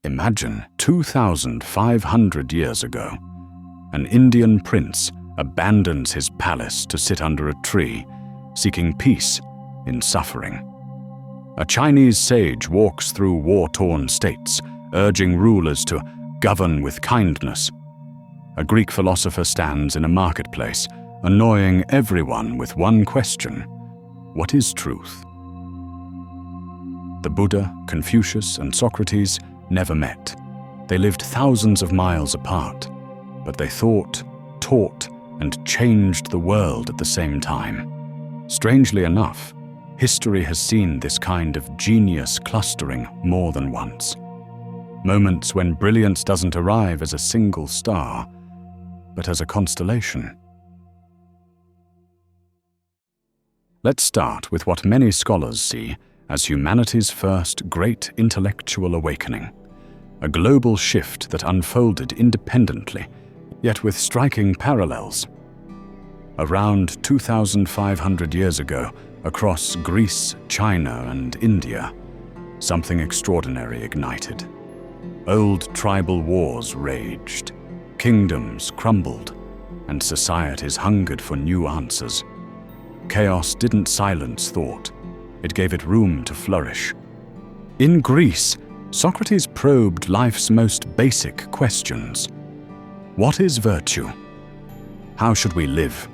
Imagine 2,500 years ago, an Indian prince abandons his palace to sit under a tree, seeking peace in suffering. A Chinese sage walks through war-torn states, urging rulers to govern with kindness. A Greek philosopher stands in a marketplace, annoying everyone with one question: what is truth? The Buddha, Confucius, and Socrates never met. They lived thousands of miles apart, but they thought, taught, and changed the world at the same time. Strangely enough, history has seen this kind of genius clustering more than once. Moments when brilliance doesn't arrive as a single star, but as a constellation. Let's start with what many scholars see as humanity's first great intellectual awakening, a global shift that unfolded independently, yet with striking parallels. Around 2,500 years ago, across Greece, China, and India, something extraordinary ignited. Old tribal wars raged, kingdoms crumbled, and societies hungered for new answers. Chaos didn't silence thought. It gave it room to flourish. In Greece, Socrates probed life's most basic questions. What is virtue? How should we live?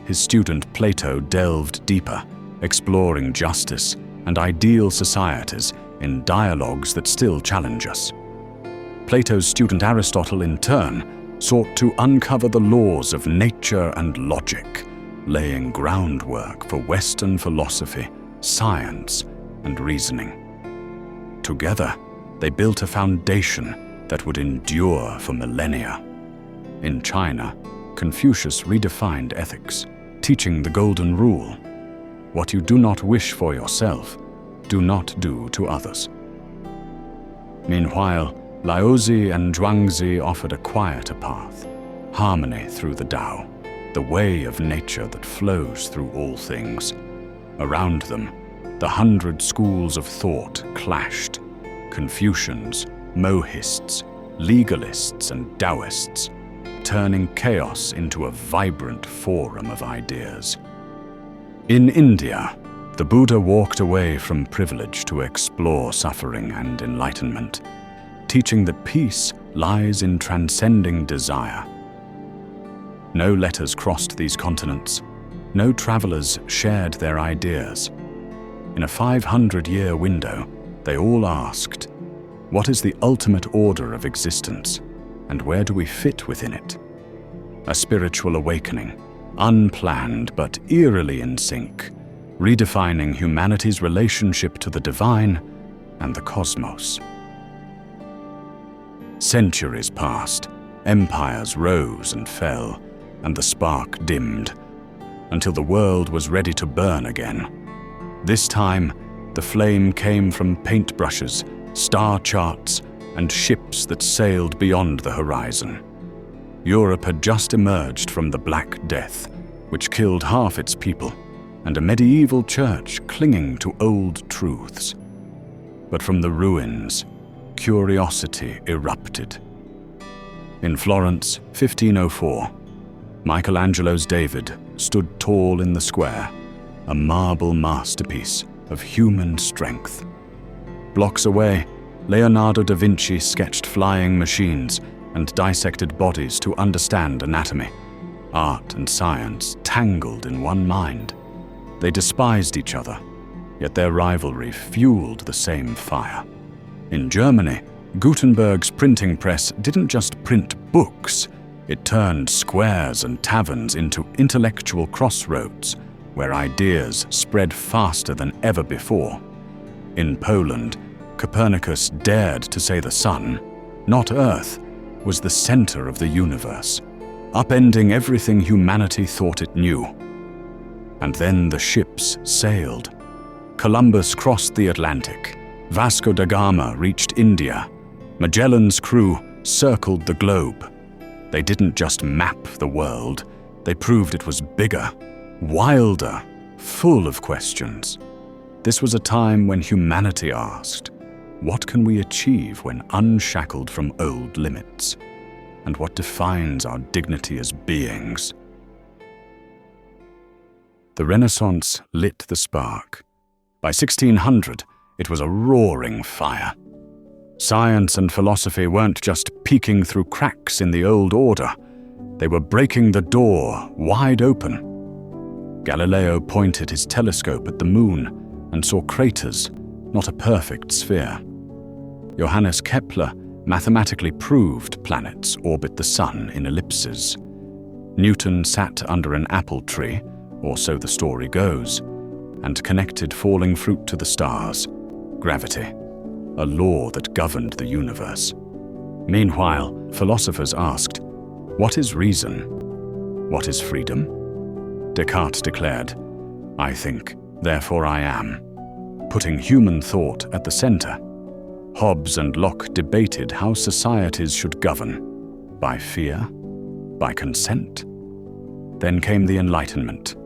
His student Plato delved deeper, exploring justice and ideal societies in dialogues that still challenge us. Plato's student Aristotle, in turn, sought to uncover the laws of nature and logic, laying groundwork for Western philosophy, science, and reasoning. Together, they built a foundation that would endure for millennia. In China, Confucius redefined ethics, teaching the Golden Rule: what you do not wish for yourself, do not do to others. Meanwhile, Laozi and Zhuangzi offered a quieter path, harmony through the Tao, the way of nature that flows through all things. Around them, the 100 schools of thought clashed: Confucians, Mohists, legalists, and Taoists, turning chaos into a vibrant forum of ideas. In India, the Buddha walked away from privilege to explore suffering and enlightenment, teaching that peace lies in transcending desire. No letters crossed these continents. No travelers shared their ideas. In a 500-year window, they all asked, what is the ultimate order of existence, and where do we fit within it? A spiritual awakening, unplanned but eerily in sync, redefining humanity's relationship to the divine and the cosmos. Centuries passed, empires rose and fell, and the spark dimmed, until the world was ready to burn again. This time, the flame came from paintbrushes, star charts, and ships that sailed beyond the horizon. Europe had just emerged from the Black Death, which killed half its people, and a medieval church clinging to old truths. But from the ruins, curiosity erupted. In Florence, 1504, Michelangelo's David stood tall in the square, a marble masterpiece of human strength. Blocks away, Leonardo da Vinci sketched flying machines and dissected bodies to understand anatomy. Art and science tangled in one mind. They despised each other, yet their rivalry fueled the same fire. In Germany, Gutenberg's printing press didn't just print books, it turned squares and taverns into intellectual crossroads, where ideas spread faster than ever before. In Poland, Copernicus dared to say the sun, not Earth, was the center of the universe, upending everything humanity thought it knew. And then the ships sailed. Columbus crossed the Atlantic. Vasco da Gama reached India. Magellan's crew circled the globe. They didn't just map the world, they proved it was bigger, wilder, full of questions. This was a time when humanity asked, What can we achieve when unshackled from old limits? And what defines our dignity as beings? The Renaissance lit the spark. By 1600, it was a roaring fire. Science and philosophy weren't just peeking through cracks in the old order. They were breaking the door wide open. Galileo pointed his telescope at the moon and saw craters, not a perfect sphere. Johannes Kepler mathematically proved planets orbit the sun in ellipses. Newton sat under an apple tree, or so the story goes, and connected falling fruit to the stars, gravity, a law that governed the universe. Meanwhile, philosophers asked, what is reason? What is freedom? Descartes declared, I think, therefore I am, putting human thought at the center. Hobbes and Locke debated how societies should govern, by fear, by consent. Then came the Enlightenment.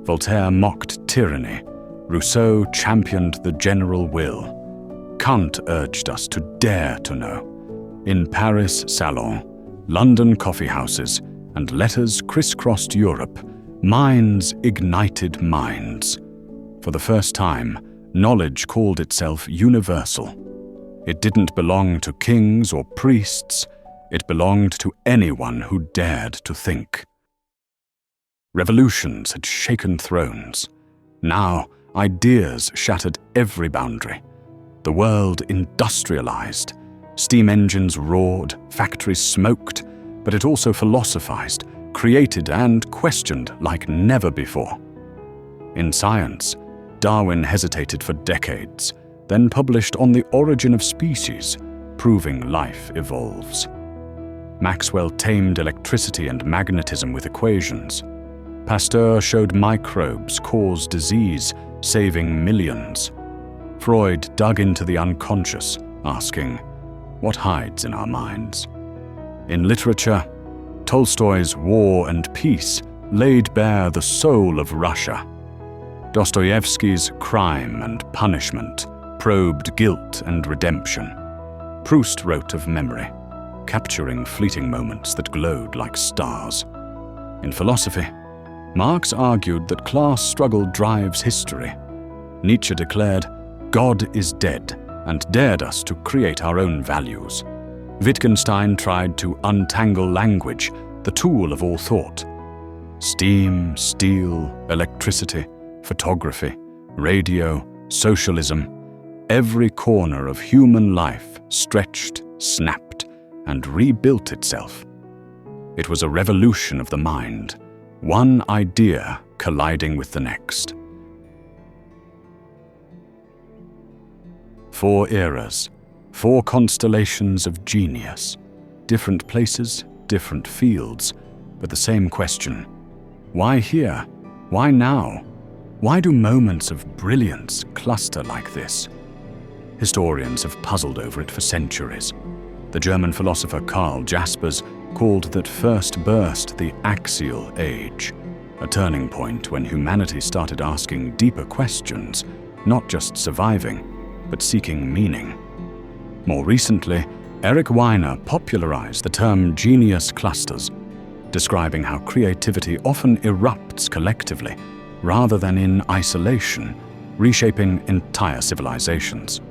Voltaire mocked tyranny. Rousseau championed the general will. Kant urged us to dare to know. In Paris salons, London coffeehouses, and letters crisscrossed Europe, minds ignited minds. For the first time, knowledge called itself universal. It didn't belong to kings or priests. It belonged to anyone who dared to think. Revolutions had shaken thrones. Now, ideas shattered every boundary. The world industrialized. Steam engines roared, factories smoked, but it also philosophized, created and questioned like never before. In science, Darwin hesitated for decades, then published On the Origin of Species, proving life evolves. Maxwell tamed electricity and magnetism with equations. Pasteur showed microbes cause disease, saving millions. Freud dug into the unconscious, asking, what hides in our minds? In literature, Tolstoy's War and Peace laid bare the soul of Russia. Dostoevsky's Crime and Punishment probed guilt and redemption. Proust wrote of memory, capturing fleeting moments that glowed like stars. In philosophy, Marx argued that class struggle drives history. Nietzsche declared, God is dead, and dared us to create our own values. Wittgenstein tried to untangle language, the tool of all thought. Steam, steel, electricity, photography, radio, socialism, every corner of human life stretched, snapped, and rebuilt itself. It was a revolution of the mind, one idea colliding with the next. 4 eras, 4 constellations of genius, different places, different fields, but the same question. Why here? Why now? Why do moments of brilliance cluster like this? Historians have puzzled over it for centuries. The German philosopher Karl Jaspers called that first burst the Axial Age, a turning point when humanity started asking deeper questions, not just surviving, but seeking meaning. More recently, Eric Weiner popularized the term genius clusters, describing how creativity often erupts collectively rather than in isolation, reshaping entire civilizations.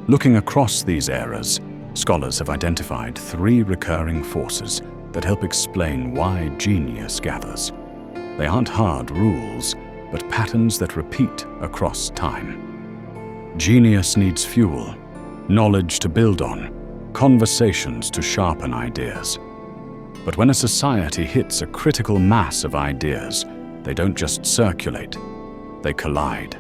Looking across these eras, scholars have identified 3 recurring forces that help explain why genius gathers. They aren't hard rules, but patterns that repeat across time. Genius needs fuel, knowledge to build on, conversations to sharpen ideas. But when a society hits a critical mass of ideas, they don't just circulate, they collide.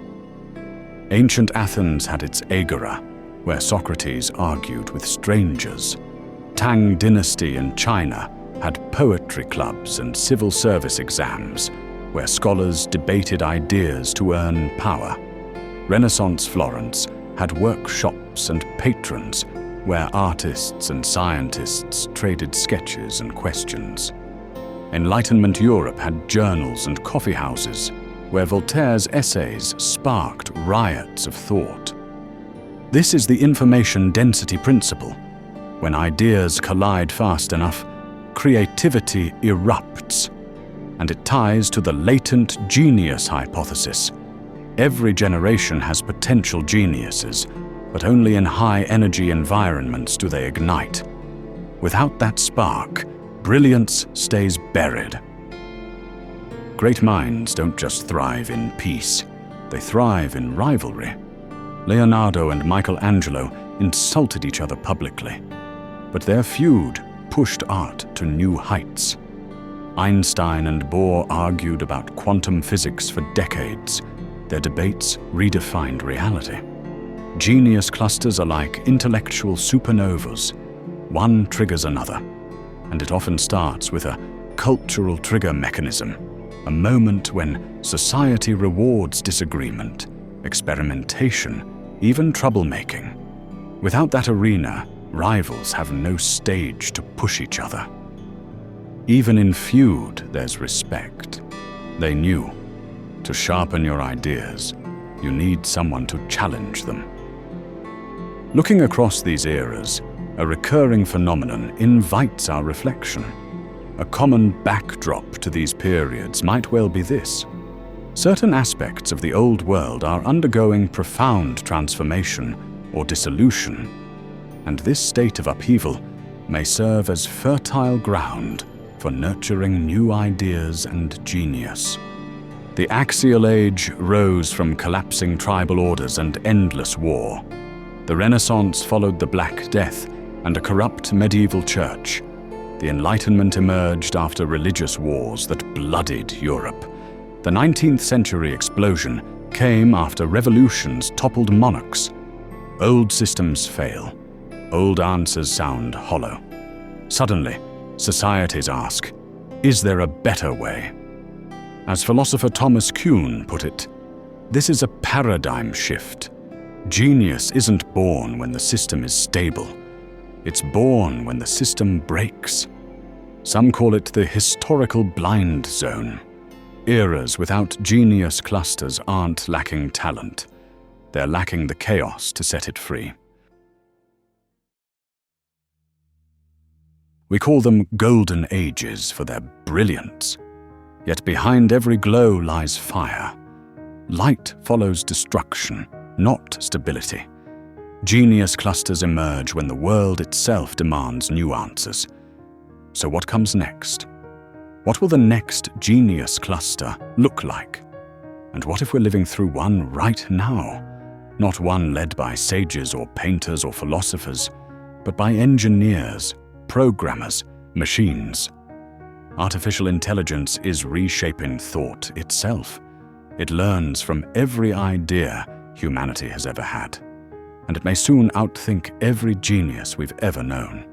Ancient Athens had its agora, where Socrates argued with strangers. Tang Dynasty in China had poetry clubs and civil service exams, where scholars debated ideas to earn power. Renaissance Florence had workshops and patrons, where artists and scientists traded sketches and questions. Enlightenment Europe had journals and coffeehouses, where Voltaire's essays sparked riots of thought. This is the information density principle. When ideas collide fast enough, creativity erupts, and it ties to the latent genius hypothesis. Every generation has potential geniuses, but only in high-energy environments do they ignite. Without that spark, brilliance stays buried. Great minds don't just thrive in peace, they thrive in rivalry. Leonardo and Michelangelo insulted each other publicly, but their feud pushed art to new heights. Einstein and Bohr argued about quantum physics for decades. Their debates redefined reality. Genius clusters are like intellectual supernovas. One triggers another, and it often starts with a cultural trigger mechanism, a moment when society rewards disagreement, experimentation, even troublemaking. Without that arena, rivals have no stage to push each other. Even in feud, there's respect. They knew, to sharpen your ideas, you need someone to challenge them. Looking across these eras, a recurring phenomenon invites our reflection. A common backdrop to these periods might well be this. Certain aspects of the old world are undergoing profound transformation or dissolution, and this state of upheaval may serve as fertile ground for nurturing new ideas and genius. The Axial Age rose from collapsing tribal orders and endless war. The Renaissance followed the Black Death and a corrupt medieval church. The Enlightenment emerged after religious wars that bloodied Europe. The 19th century explosion came after revolutions toppled monarchs. Old systems fail. Old answers sound hollow. Suddenly, societies ask, is there a better way? As philosopher Thomas Kuhn put it, this is a paradigm shift. Genius isn't born when the system is stable. It's born when the system breaks. Some call it the historical blind zone. Eras without genius clusters aren't lacking talent. They're lacking the chaos to set it free. We call them golden ages for their brilliance. Yet behind every glow lies fire. Light follows destruction, not stability. Genius clusters emerge when the world itself demands new answers. So what comes next? What will the next genius cluster look like? And what if we're living through one right now? Not one led by sages or painters or philosophers, but by engineers, programmers, machines. Artificial intelligence is reshaping thought itself. It learns from every idea humanity has ever had, and it may soon outthink every genius we've ever known.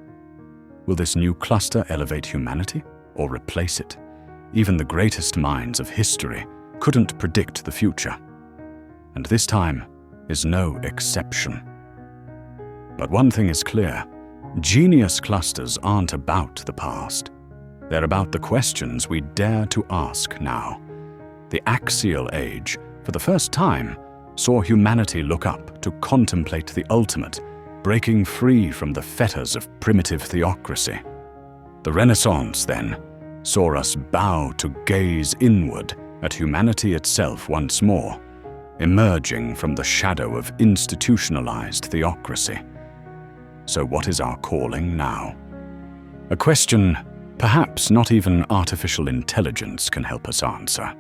Will this new cluster elevate humanity or replace it? Even the greatest minds of history couldn't predict the future, and this time is no exception. But one thing is clear, genius clusters aren't about the past. They're about the questions we dare to ask now. The Axial Age, for the first time, saw humanity look up to contemplate the ultimate, breaking free from the fetters of primitive theocracy. The Renaissance, then, saw us bow to gaze inward at humanity itself once more, emerging from the shadow of institutionalized theocracy. So what is our calling now? A question perhaps not even artificial intelligence can help us answer.